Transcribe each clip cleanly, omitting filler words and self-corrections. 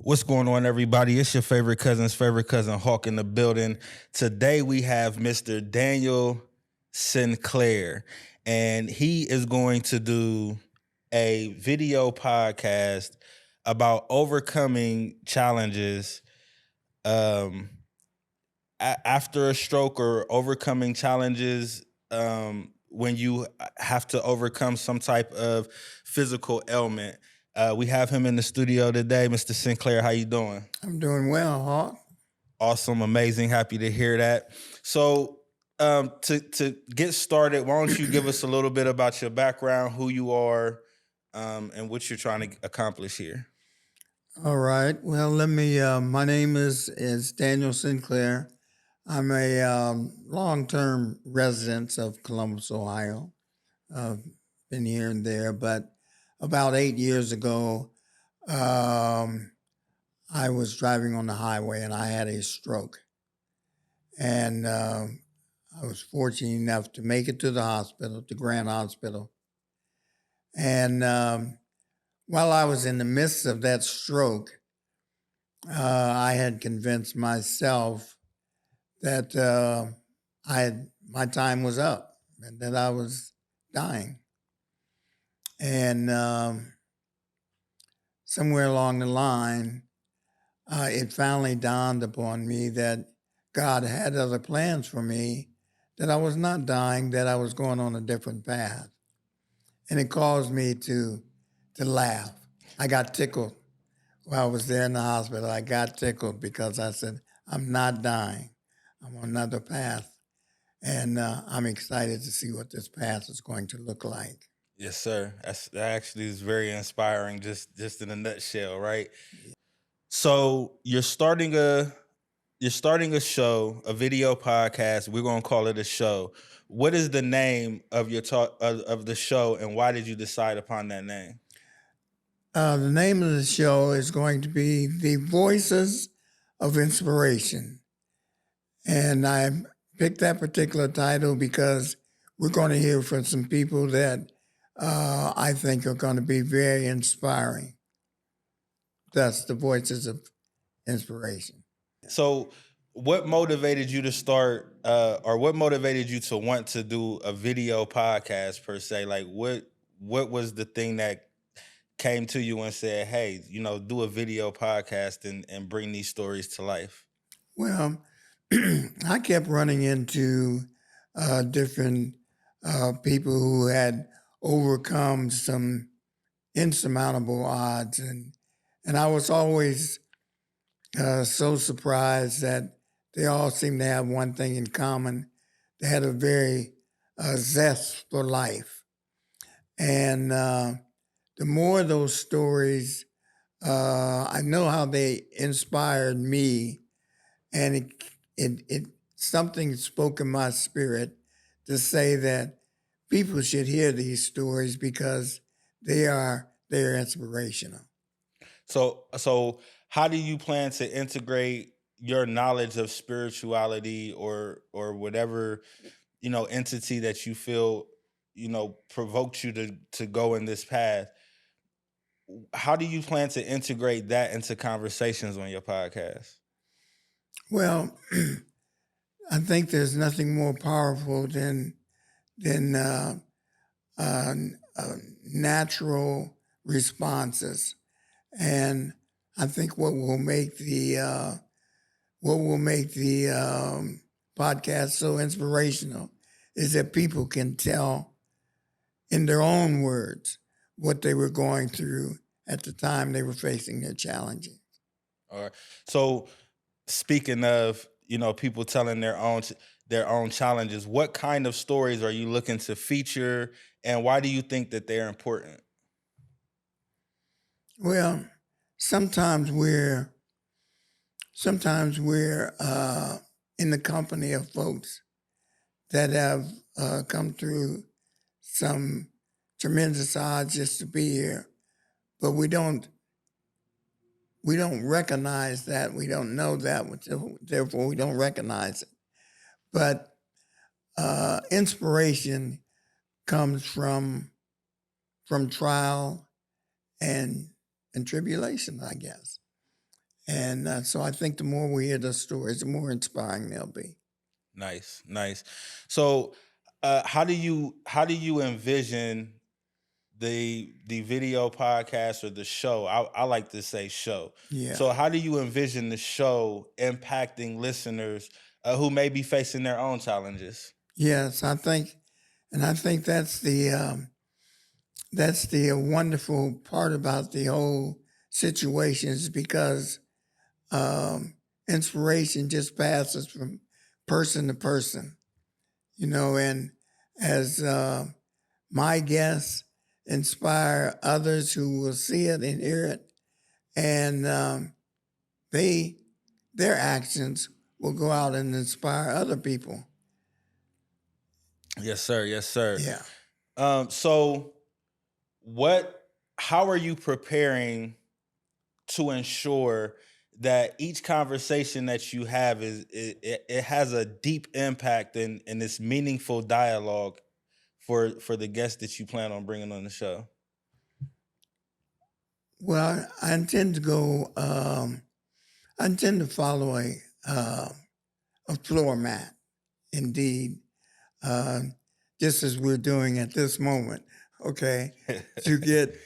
What's going on, everybody? It's your favorite cousin Hawk in the building. Today we have Mr. Daniel Sinclair, and he is going to do a video podcast about overcoming challenges after a stroke or overcoming challenges when you have to overcome some type of physical ailment. We have him in the studio today, Mr. Sinclair. How you doing? I'm doing well, Hawk. Awesome, amazing, happy to hear that. So, to get started, why don't you give us a little bit about your background, who you are, and what you're trying to accomplish here? All right. Well, let me. My name is Daniel Sinclair. I'm a long-term resident of Columbus, Ohio. Been here and there, but about 8 years ago, I was driving on the highway and I had a stroke, and I was fortunate enough to make it to the hospital, the Grand Hospital, and while I was in the midst of that stroke, I had convinced myself that my time was up and that I was dying. And somewhere along the line, it finally dawned upon me that God had other plans for me, that I was not dying, that I was going on a different path. And it caused me to laugh. I got tickled while I was there in the hospital. I got tickled because I said, I'm not dying. I'm on another path. And I'm excited to see what this path is going to look like. Yes, sir. That actually is very inspiring, just in a nutshell, right? So you're starting a show, a video podcast. We're gonna call it a show. What is the name of your talk of the show, and why did you decide upon that name? The name of the show is going to be The Voices of Inspiration. And I picked that particular title because we're going to hear from some people that I think are going to be very inspiring. That's The Voices of Inspiration. So, what motivated you to start, or what motivated you to want to do a video podcast per se? Like, what was the thing that came to you and said, "Hey, do a video podcast and bring these stories to life"? Well, I kept running into different people who had overcome some insurmountable odds, and I was always so surprised that they all seemed to have one thing in common. They had a very zest for life, and the more of those stories, I know how they inspired me, and it something spoke in my spirit to say that people should hear these stories because they're inspirational. So how do you plan to integrate your knowledge of spirituality or whatever entity that you feel provoked you to go in this path? How do you plan to integrate that into conversations on your podcast? Well, I think there's nothing more powerful than uh, natural responses, and I think what will make the podcast so inspirational is that people can tell in their own words what they were going through at the time they were facing their challenges. All right. So speaking of people telling their own challenges, what kind of stories are you looking to feature, and why do you think that they're important? Well, sometimes we're in the company of folks that have come through some tremendous odds just to be here, but we don't recognize that. We don't know that, therefore we don't recognize it. But inspiration comes from trial and tribulation, I guess. And so I think the more we hear the stories, the more inspiring they'll be. Nice, nice. So, how do you envision the video podcast or the show? I like to say show. Yeah. So, how do you envision the show impacting listeners who may be facing their own challenges? Yes, I think that's the wonderful part about the whole situation is because inspiration just passes from person to person, and as my guests inspire others who will see it and hear it, and they their actions will go out and inspire other people. Yes, sir. Yes, sir. Yeah. So, what? How are you preparing to ensure that each conversation that you have it has a deep impact and it's meaningful dialogue for the guests that you plan on bringing on the show? Well, I intend to go. I intend to follow a floor mat, indeed, uh, just as we're doing at this moment. Okay, to get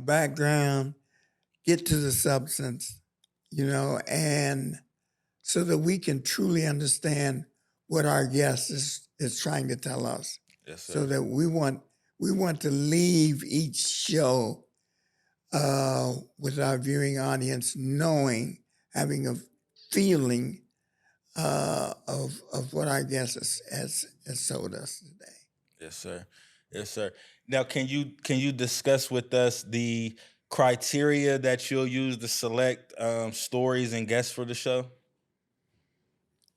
background, get to the substance, and so that we can truly understand what our guest is trying to tell us. Yes, So sir. that we want to leave each show with our viewing audience knowing, having a feeling of what our guest has told us today. Yes, sir. Yes, sir. Now, can you discuss with us the criteria that you'll use to select stories and guests for the show?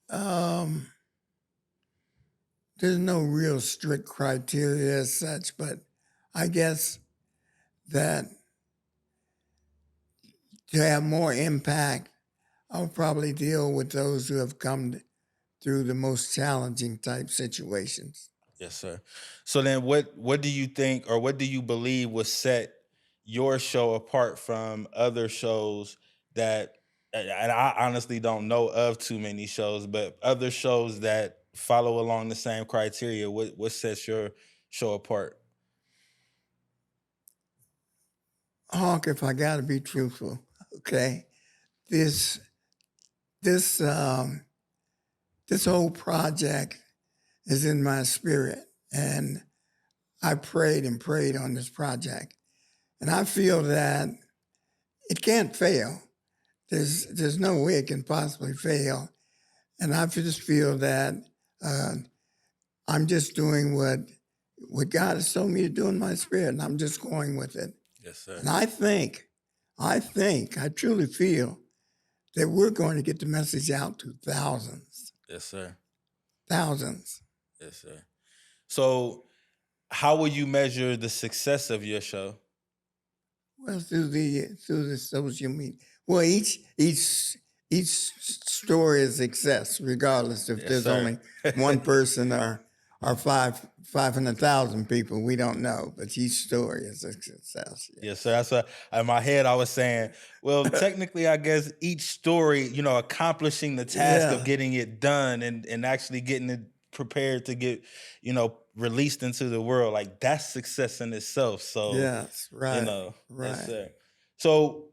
Um, there's no real strict criteria as such, but I guess that to have more impact, I'll probably deal with those who have come through the most challenging type situations. Yes, sir. So then what do you think or what do you believe will set your show apart from other shows that and I honestly don't know of too many shows, but other shows that follow along the same criteria, what sets your show apart? Hawk, if I got to be truthful, okay, this this this whole project is in my spirit, and I prayed and prayed on this project, and I feel that it can't fail. There's no way it can possibly fail, and I just feel that uh, I'm just doing what God has told me to do in my spirit, and I'm just going with it. Yes, sir. And I truly feel that we're going to get the message out to thousands, Yes, sir. thousands. Yes, sir. So how will you measure the success of your show? Well, through the social media. Well, each story is success, regardless if Yes, there's sir. only one person or 500,000 people. We don't know, but each story is a success. Yes, Yes. sir. That's what in my head I was saying. Well, technically, I guess each story, accomplishing the task of Yeah. getting it done and actually getting it prepared to get, released into the world, like that's success in itself. So, Yes. Right. yes, Right. sir. So,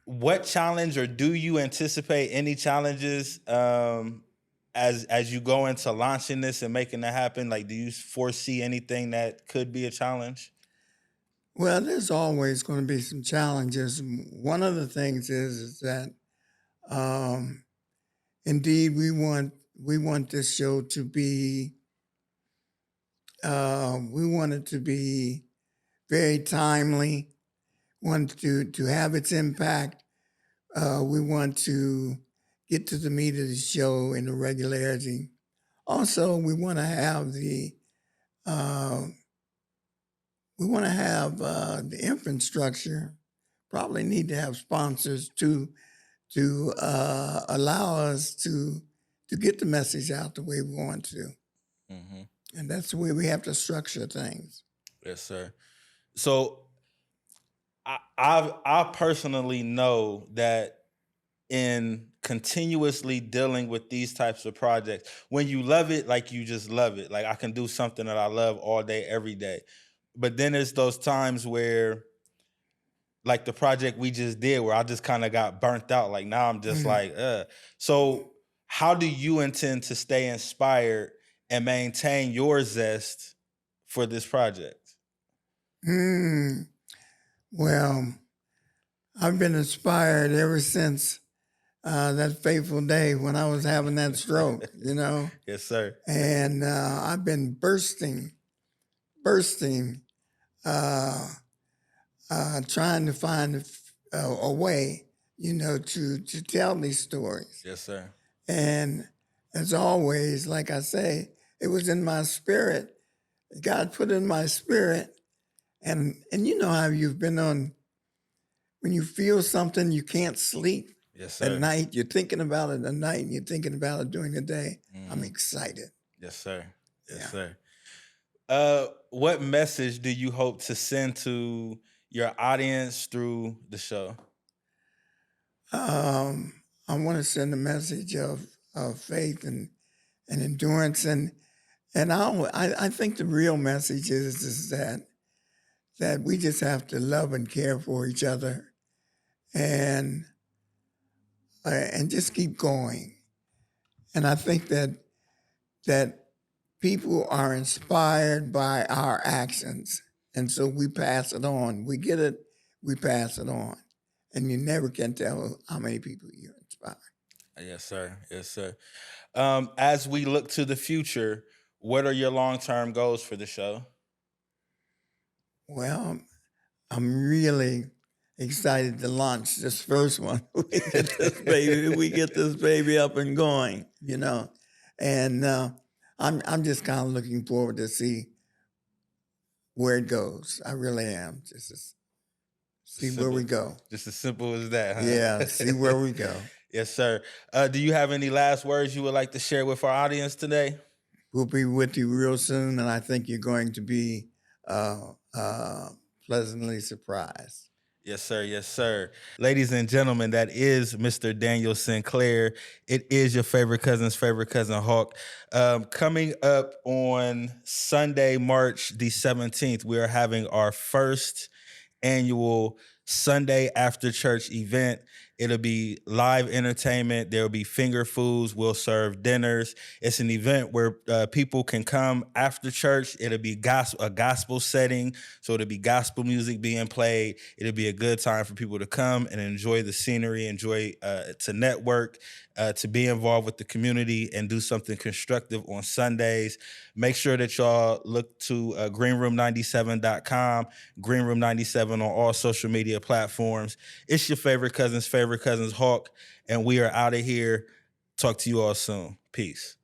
what challenge or do you anticipate any challenges as you go into launching this and making it happen? Like, do you foresee anything that could be a challenge? Well, there's always going to be some challenges. One of the things is that um, indeed we want this show to be we want it to be very timely. Want to have its impact. We want to get to the meat of the show in the regularity. Also, uh, the infrastructure. Probably need to have sponsors to allow us to get the message out the way we want to, Hmm. and that's the way we have to structure things. Yes, sir. So I personally know that in continuously dealing with these types of projects? When you love it, like you just love it. Like I can do something that I love all day, every day. But then there's those times where, like the project we just did, where I just kind of got burnt out. Like now I'm just Mm. like, So how do you intend to stay inspired and maintain your zest for this project? Mm. Well, I've been inspired ever since that fateful day when I was having that stroke, Yes, sir. and I've been bursting, uh, trying to find a way, to tell these stories. Yes, sir. And as always, like I say, it was in my spirit. God put it in my spirit, and you know how you've been on when you feel something you can't sleep Yes, at sir. night. You're thinking about it at night, and you're thinking about it during the day. I'm Mhm. excited. Yes, sir. Yes, Yeah. sir. What message do you hope to send to your audience through the show? I want to send a message of faith and endurance, and I think the real message is that we just have to love and care for each other, and and just keep going. And I think that people are inspired by our actions, and so we pass it on. We get it, we pass it on, and you never can tell how many people you inspire. Yes, sir. Yes, sir. As we look to the future, what are your long-term goals for the show? Well, I'm really excited to launch this first one. We get this baby up and going, and I'm just kind of looking forward to see where it goes. I really am. Just to see where we Simple, go. just as simple as that, Yeah, see huh? where we go. Yes, sir. Do you have any last words you would like to share with our audience today? We'll be with you real soon, and I think you're going to be uh, uh, pleasantly surprised. Yes, sir. Yes, sir. Ladies and gentlemen, that is Mr. Daniel Sinclair. It is your favorite cousin Hawk. Coming up on Sunday, March the 17th, we are having our first annual Sunday after church event. It'll be live entertainment. There'll be finger foods. We'll serve dinners. It's an event where people can come after church. It'll be a gospel setting. So it'll be gospel music being played. It'll be a good time for people to come and enjoy the scenery, enjoy to network, to be involved with the community and do something constructive on Sundays. Make sure that y'all look to greenroom97.com, Greenroom97 on all social media platforms. It's your favorite cousins, Hawk, and we are out of here. Talk to you all soon. Peace.